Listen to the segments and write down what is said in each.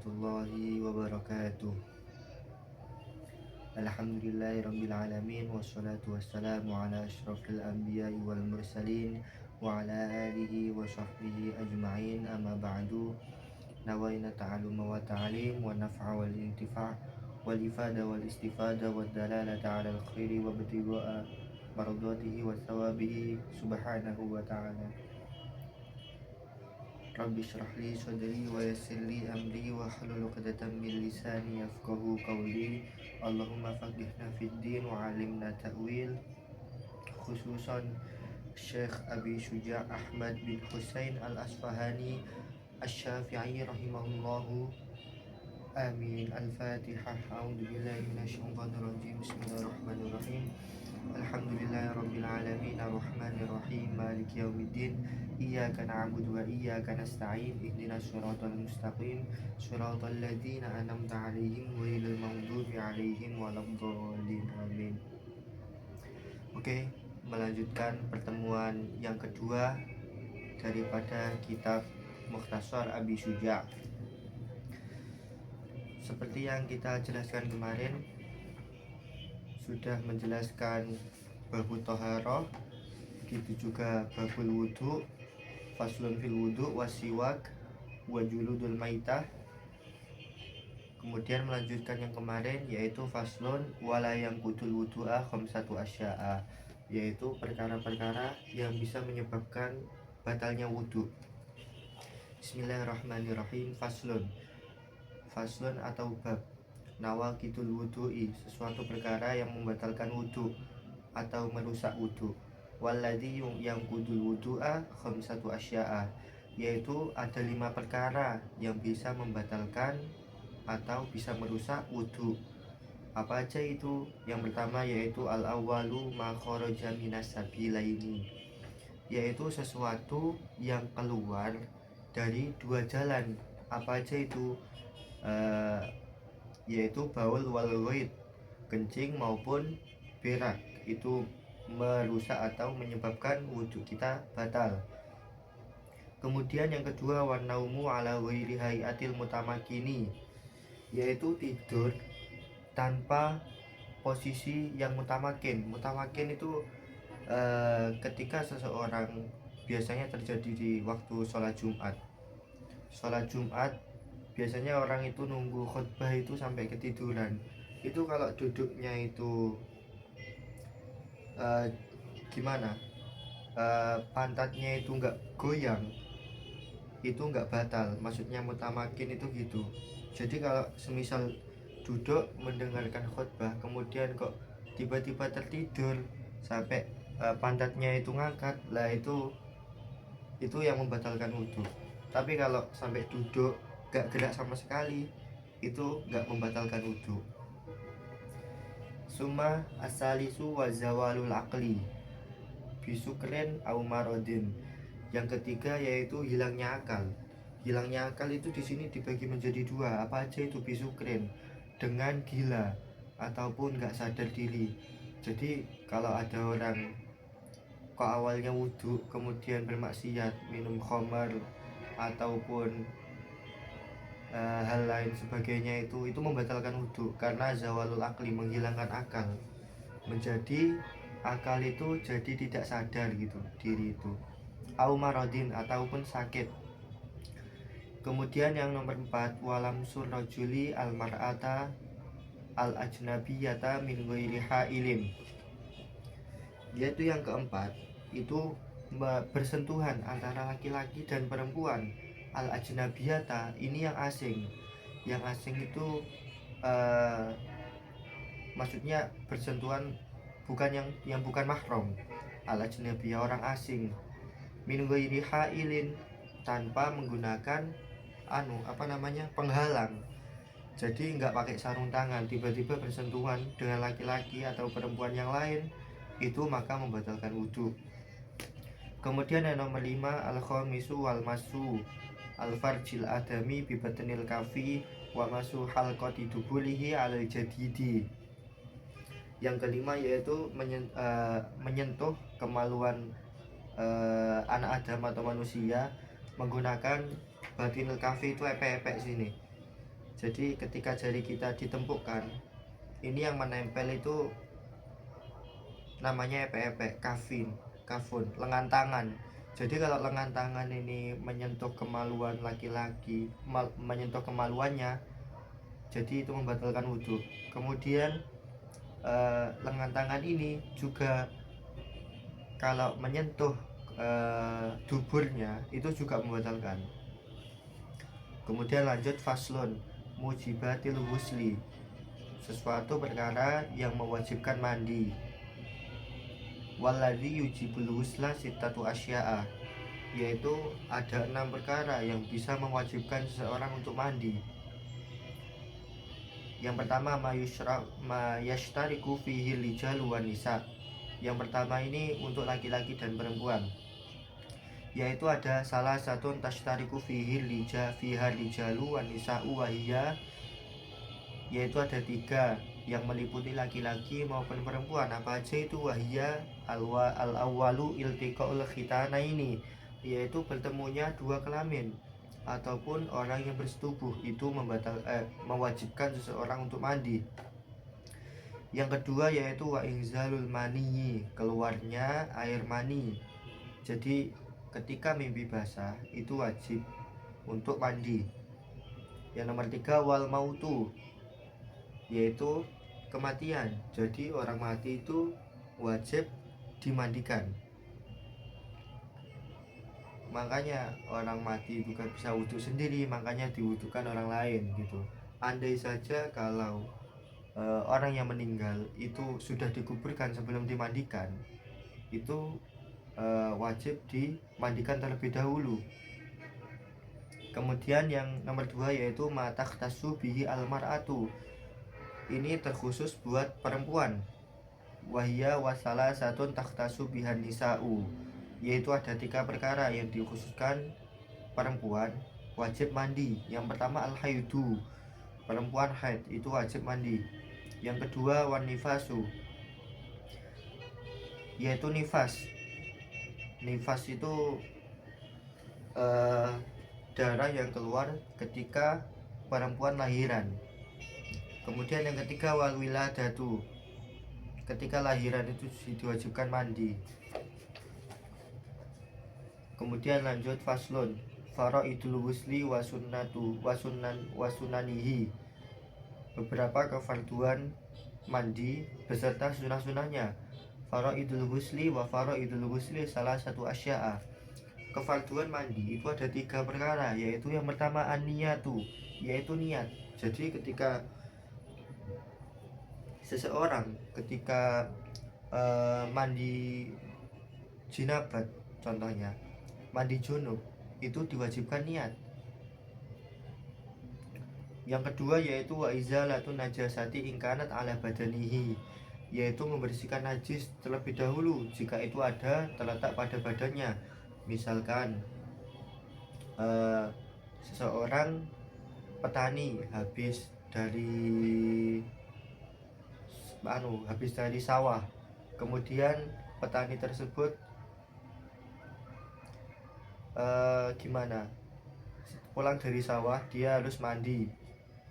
warahmatullahi wabarakatuh. Alhamdulillahirrabbilalamin. Wassalatu wassalamu ala ashrafil anbiya'i wal mursalin wa ala alihi wa sahbihi ajma'in. Amma ba'du. Nawaina ta'aluma wa ta'alim wa naf'a wal intifa' wal ifada wal istifada wal dalalata ala al-khairi wa batiwa'a maradatihi wa thawabihi subhanahu wa ta'ala. Rabbi shrah li sadri wa yassir li amri wa hlul 'uqdatam min lisani yafqahu qawli. Allahumma faqihna fid din wa 'allimna ta'wil. Khususan Syekh Abi Syuja' Ahmad bin Husain Al-Asfahani Asy-Syafi'i rahimahullahu amin. Al-Fatihah. A'udzu billahi minasyaitonir rajim. Bismillahirrahmanirrahim. Alhamdulillahirabbil alamin arrahmanir rahim maliki yaumiddin. Iyyaka na'budu wa iyyaka nasta'in. Ihdinas siratal mustaqim. Shiratal ladzina an'amta 'alaihim ghairil maghdubi 'alaihim waladdallin. Amin. Oke, melanjutkan pertemuan yang kedua daripada kitab Mukhtasar Abi Syuja'. Seperti yang kita jelaskan kemarin, sudah menjelaskan babut thaharah, begitu juga babul wudu, faslun fil wudu wasiwak wa juludul maitah. Kemudian melanjutkan yang kemarin, yaitu faslun wala yang kudul wudu'a khamsatu asya'a, yaitu perkara-perkara yang bisa menyebabkan batalnya wudu. Bismillahirrahmanirrahim. Faslun atau bab nawaqidul wudu'i, sesuatu perkara yang membatalkan wudu atau merusak wudu. Walladzi yang kudul wudu'a khamsatu asya'a, yaitu ada 5 perkara yang bisa membatalkan atau bisa merusak wudu. Apa aja itu? Yang pertama yaitu al-awwalu ma kharaja minas sabilaini, yaitu sesuatu yang keluar dari 2 jalan. Apa aja itu? Yaitu baul wal ghaid, kencing maupun berak, itu merusak atau menyebabkan wudhu kita batal. Kemudian yang kedua wanaumu ala ghairi hayatil mutamakini, yaitu tidur tanpa posisi yang mutamakin. Mutamakin itu ketika seseorang, biasanya terjadi di waktu sholat Jumat. Sholat Jumat biasanya orang itu nunggu khutbah itu sampai ketiduran. Itu kalau duduknya itu gimana, pantatnya itu nggak goyang, itu nggak batal. Maksudnya mutamakin itu gitu. Jadi kalau semisal duduk mendengarkan khutbah, kemudian kok tiba-tiba tertidur sampai pantatnya itu ngangkat, lah itu yang membatalkan wudhu. Tapi kalau sampai duduk gak gerak sama sekali, itu gak membatalkan wudhu. Summa asalisu wa zawalul aqli bisukrin au marodin. Yang ketiga yaitu hilangnya akal. Hilangnya akal itu di sini dibagi menjadi 2. Apa aja itu? Bisukrin, dengan gila ataupun gak sadar diri. Jadi kalau ada orang kok awalnya wudhu kemudian bermaksiat, minum khamar ataupun hal lain sebagainya, itu membatalkan wudhu, karena zawalul akli, menghilangkan akal. Menjadi akal itu jadi tidak sadar gitu diri itu. Au maradin, ataupun sakit. Kemudian yang nomor 4 walam surrajuli al mar'ata al ajnabiyata min ghairi hailin, yaitu yang keempat itu bersentuhan antara laki-laki dan perempuan. Al ajnabiyata ini yang asing. Yang asing itu maksudnya bersentuhan bukan yang bukan mahram. Al ajnabiyah, orang asing. Min ghairi hailin, tanpa menggunakan penghalang. Jadi nggak pakai sarung tangan, tiba-tiba bersentuhan dengan laki-laki atau perempuan yang lain, itu maka membatalkan wudhu. Kemudian yang nomor 5 al-khamisu wal masu al-farjil adami bi batnil kafi wa masu halqati dubulihi al jadidi. Yang kelima yaitu menyentuh kemaluan anak Adam atau manusia menggunakan batinil kafi, itu epek-epek sini. Jadi ketika jari kita ditempukkan, ini yang menempel itu namanya epek-epek, kafun, lengan tangan. Jadi kalau lengan tangan ini menyentuh kemaluan laki-laki, menyentuh kemaluannya, jadi itu membatalkan wudhu. Kemudian lengan tangan ini juga kalau menyentuh duburnya itu juga membatalkan. Kemudian lanjut faslun mujibatil husli, sesuatu perkara yang mewajibkan mandi. Waladhi yujibul husla sittatu asya'a, yaitu ada 6 perkara yang bisa mewajibkan seseorang untuk mandi. Yang pertama mayashtariku fihi rijal wan nisa. Yang pertama ini untuk laki-laki dan perempuan, yaitu ada salah satu tashtariku fihi rijalu wan nisa'u wahiyya, yaitu ada 3 yang meliputi laki-laki maupun perempuan. Apa aja itu? Wahiyya al-awwalu iltiqaul khitanaini, yaitu bertemunya 2 kelamin ataupun orang yang bersetubuh, itu mewajibkan seseorang untuk mandi. Yang kedua yaitu wa inzalul maniyi, keluarnya air mani. Jadi ketika mimpi basah itu wajib untuk mandi. Yang nomor 3 wal mautu, yaitu kematian. Jadi orang mati itu wajib dimandikan. Makanya orang mati itu kan bisa wudhu sendiri, makanya diwudhukan orang lain gitu. Andai saja kalau orang yang meninggal itu sudah dikuburkan sebelum dimandikan, itu wajib dimandikan terlebih dahulu. Kemudian yang nomor 2 yaitu matakhtasu bihi almar'atu, ini terkhusus buat perempuan. Wahiyya wasala satun takhtasu bihan nisa'u, yaitu ada 3 perkara yang dikhususkan perempuan wajib mandi. Yang pertama al-haidu, perempuan haid itu wajib mandi. Yang kedua wan nifasu, yaitu nifas. Nifas itu darah yang keluar ketika perempuan lahiran. Kemudian yang ketiga wal wiladatu, ketika lahiran itu diwajibkan mandi. Kemudian lanjut faslun faraidul husli wasunanihi, beberapa kefarduan mandi beserta sunah-sunahnya. Faraidul husli wa faraidul husli salah satu asya'a, kefarduan mandi itu ada 3 perkara, yaitu yang pertama an-niyatu, yaitu niat. Jadi ketika seseorang ketika mandi jinabat, contohnya mandi junub, itu diwajibkan niat. Yang kedua yaitu wa izalatun najasati ingkanat ala badanihi, yaitu membersihkan najis terlebih dahulu jika itu ada terletak pada badannya. Misalkan seseorang petani habis dari sawah, kemudian petani tersebut pulang dari sawah, dia harus mandi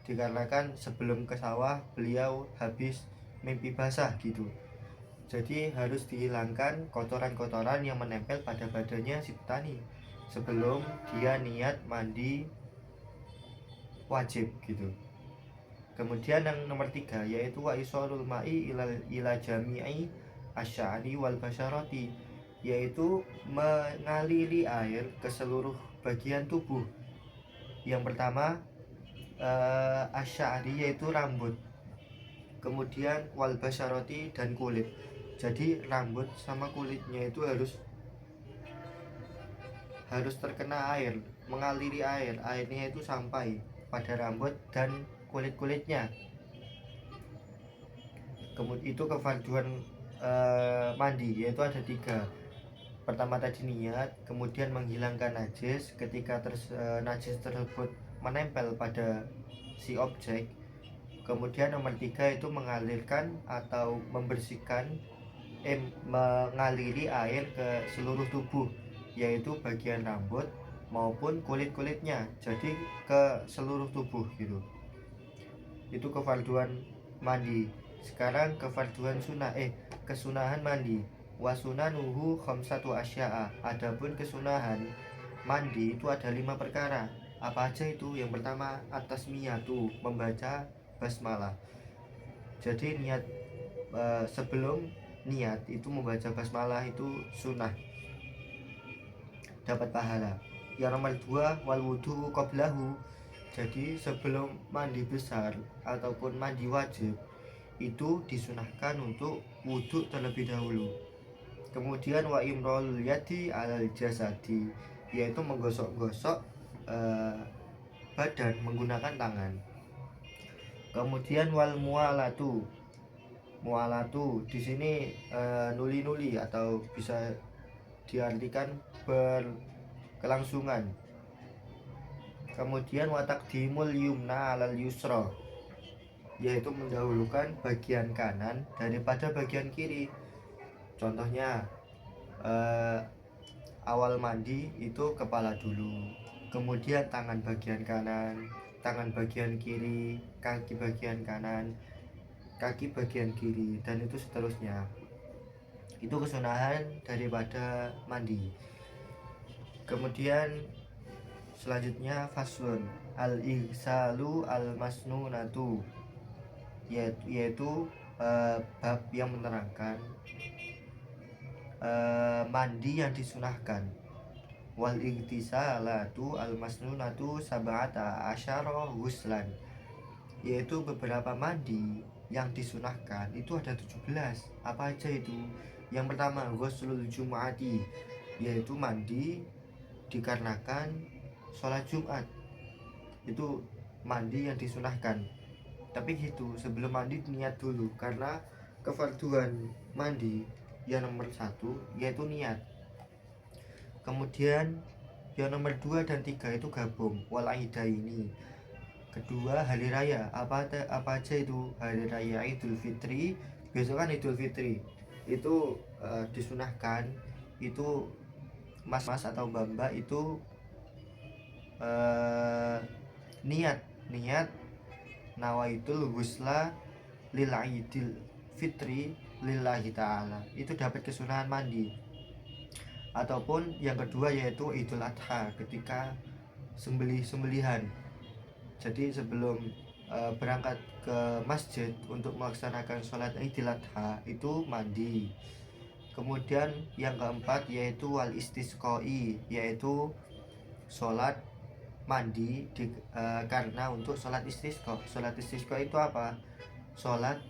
dikarenakan sebelum ke sawah beliau habis mimpi basah gitu. Jadi harus dihilangkan kotoran-kotoran yang menempel pada badannya si petani sebelum dia niat mandi wajib gitu. Kemudian yang nomor 3 yaitu wa isolul ma'i ila jami'i asy'ari wal basyarati, yaitu mengaliri air ke seluruh bagian tubuh. Yang pertama asy'ari yaitu rambut, kemudian wal basyarati dan kulit. Jadi rambut sama kulitnya itu harus terkena air, mengaliri air, airnya itu sampai pada rambut dan kulit-kulitnya. Kemudian itu kefarduan mandi, yaitu ada 3. Pertama tadi niat, kemudian menghilangkan najis ketika najis tersebut menempel pada si objek. Kemudian nomor 3 itu mengalirkan atau mengaliri air ke seluruh tubuh, yaitu bagian rambut maupun kulit-kulitnya, jadi ke seluruh tubuh gitu. itu kefarduan mandi. Sekarang kesunahan mandi. Wasunanuhu khamsatu asya'a. Adapun kesunahan mandi itu ada 5 perkara. Apa aja itu? Yang pertama at-tasmiyatu, membaca basmalah. Jadi sebelum niat itu membaca basmalah itu sunnah, dapat pahala. Yang nomor 2 wal wudu qablahu. Jadi sebelum mandi besar ataupun mandi wajib itu disunahkan untuk wudhu terlebih dahulu. Kemudian wa imrolul yadi alal jasadi, yaitu menggosok-gosok badan menggunakan tangan. Kemudian wal mualatu di sini nuli-nuli atau bisa diartikan berkelangsungan. Kemudian wa taqdimul yumna alal yusra, yaitu mendahulukan bagian kanan daripada bagian kiri. Contohnya awal mandi itu kepala dulu, kemudian tangan bagian kanan, tangan bagian kiri, kaki bagian kanan, kaki bagian kiri, dan itu seterusnya. Itu kesunahan daripada mandi. Kemudian selanjutnya faslun al-ihsalu al-masnunatu, yaitu bab yang menerangkan mandi yang disunahkan. Wal igtisalatu al-masnunatu sab'ata asyara ghuslan, yaitu beberapa mandi yang disunahkan itu ada 17. Apa aja itu? Yang pertama ghuslul jumu'ati, yaitu mandi dikarenakan sholat Jumat. Itu mandi yang disunahkan. Tapi gitu, sebelum mandi niat dulu, karena kefarduan mandi yang nomor 1 yaitu niat. Kemudian yang nomor 2 dan 3 itu gabung, wal aidaini. Kedua hari raya, apa aja itu? Hari raya Idul Fitri, besok kan Idul Fitri, itu disunahkan itu mas-mas atau mbak itu niat nawaitul ghusla lil Idul Fitri lillahi ta'ala, itu dapat kesunahan mandi. Ataupun yang kedua yaitu Idul Adha, ketika sembelihan. Jadi sebelum berangkat ke masjid untuk melaksanakan sholat Idul Adha itu mandi. Kemudian yang keempat yaitu wal istisqai, yaitu sholat mandi karena untuk sholat istisqa. Sholat istisqa itu apa? Sholat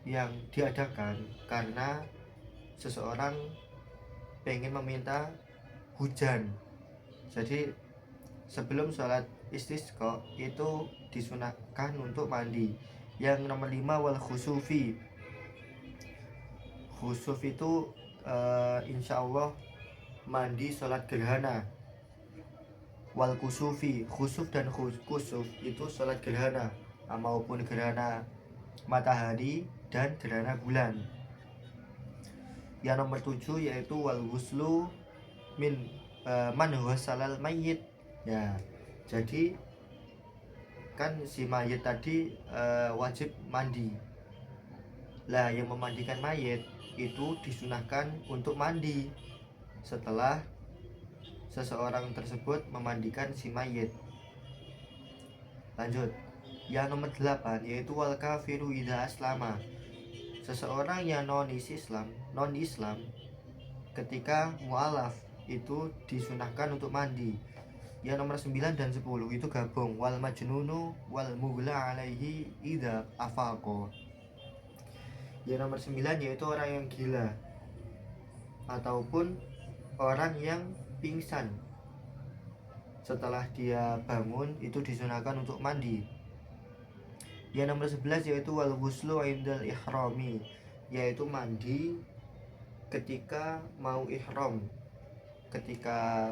yang diadakan karena seseorang pengen meminta hujan. Jadi sebelum sholat istisqa itu disunahkan untuk mandi. Yang nomor 5 wal khusufi. Khusuf itu insya Allah mandi sholat gerhana. Wal kusufi, khusuf dan kusuf itu sholat gerhana, maupun gerhana matahari dan gerhana bulan. Yang nomor 7 yaitu wal ghuslu min man ghasalal mayyit. Ya, jadi kan si mayit tadi wajib mandi. Lah yang memandikan mayit itu disunahkan untuk mandi setelah seseorang tersebut memandikan si mayit. Lanjut. Yang nomor 8 yaitu wal kafiru idza aslama. Seseorang yang non Islam ketika mualaf itu disunahkan untuk mandi. Yang nomor 9 dan 10 itu gabung, wal majnunu wal mughla alaihi idza afaqa. Yang nomor 9 yaitu orang yang gila ataupun orang yang pingsan. Setelah dia bangun itu disunahkan untuk mandi. Yang nomor 11 yaitu wal ghuslu indal ihrami, yaitu mandi ketika mau ihram. Ketika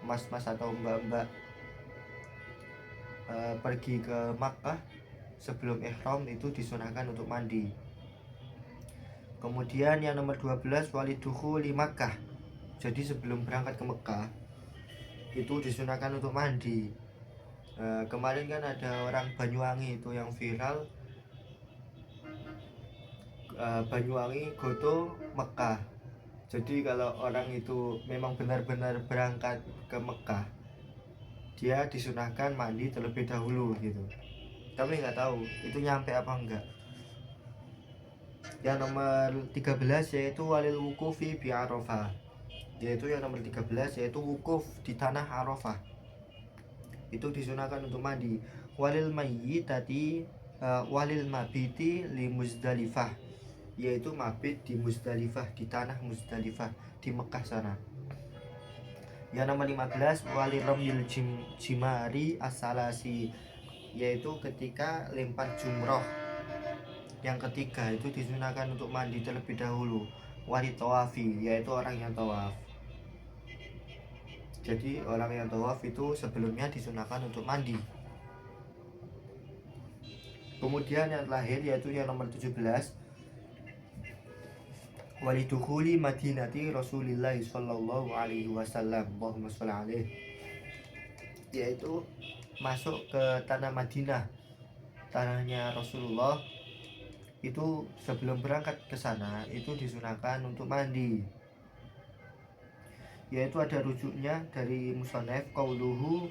mas-mas atau mbak-mbak pergi ke Makkah sebelum ihram itu disunahkan untuk mandi. Kemudian yang nomor 12 walidukhuli Makkah. Jadi sebelum berangkat ke Mekah itu disunahkan untuk mandi. Kemarin kan ada orang Banyuwangi itu yang viral, Banyuwangi goto Mekah. Jadi kalau orang itu memang benar-benar berangkat ke Mekah, dia disunahkan mandi terlebih dahulu gitu. Kami nggak tahu itu nyampe apa enggak. Yang nomor 13 yaitu walil wukufi bi Arafah. Yaitu yang nomor 13 yaitu wukuf di tanah Arafah. Itu disunahkan untuk mandi. Walil mayyitati walil mabiti li Muzdalifah, yaitu mabit di Muzdalifah, di tanah Muzdalifah di Mekah sana. Yang nomor 15 wali ramyil jimari asalasi, yaitu ketika lempar jumroh yang ketiga itu disunahkan untuk mandi terlebih dahulu. Wali tawafi, yaitu orang yang tawaf. Jadi orang yang tawaf itu sebelumnya disunahkan untuk mandi. Kemudian yang terakhir yaitu yang nomor 17 walidukhuli madinati Rasulillah sallallahu alaihi wasallam, Allahumma sholli alaih, yaitu masuk ke tanah Madinah, tanahnya Rasulullah. Itu sebelum berangkat ke sana itu disunahkan untuk mandi. Yaitu ada rujuknya dari musannaf qauluhu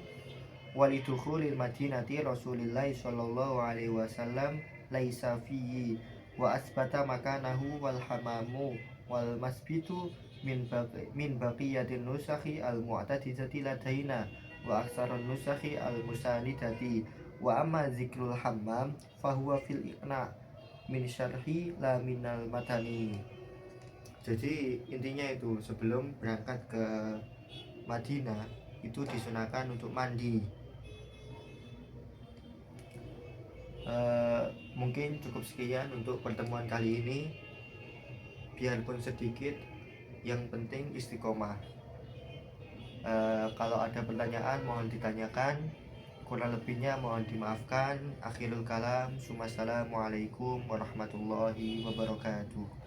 walidukhulil madinati Rasulillah sallallahu alaihi wasallam laisa fihi wa asbata makanahu wal hamamu wal masbitu min baqiyatin nusakhi al mu'tadidati ladaina wa aksarun nusakhi al musanidati wa amma zikrul hammam fahuwa fil iqna min syarhi la minal matani. Jadi intinya itu sebelum berangkat ke Madinah itu disunahkan untuk mandi. Mungkin cukup sekian untuk pertemuan kali ini. Biarpun sedikit, yang penting istiqomah. Kalau ada pertanyaan mohon ditanyakan, kurang lebihnya mohon dimaafkan. Akhirul kalam, assalamualaikum warahmatullahi wabarakatuh.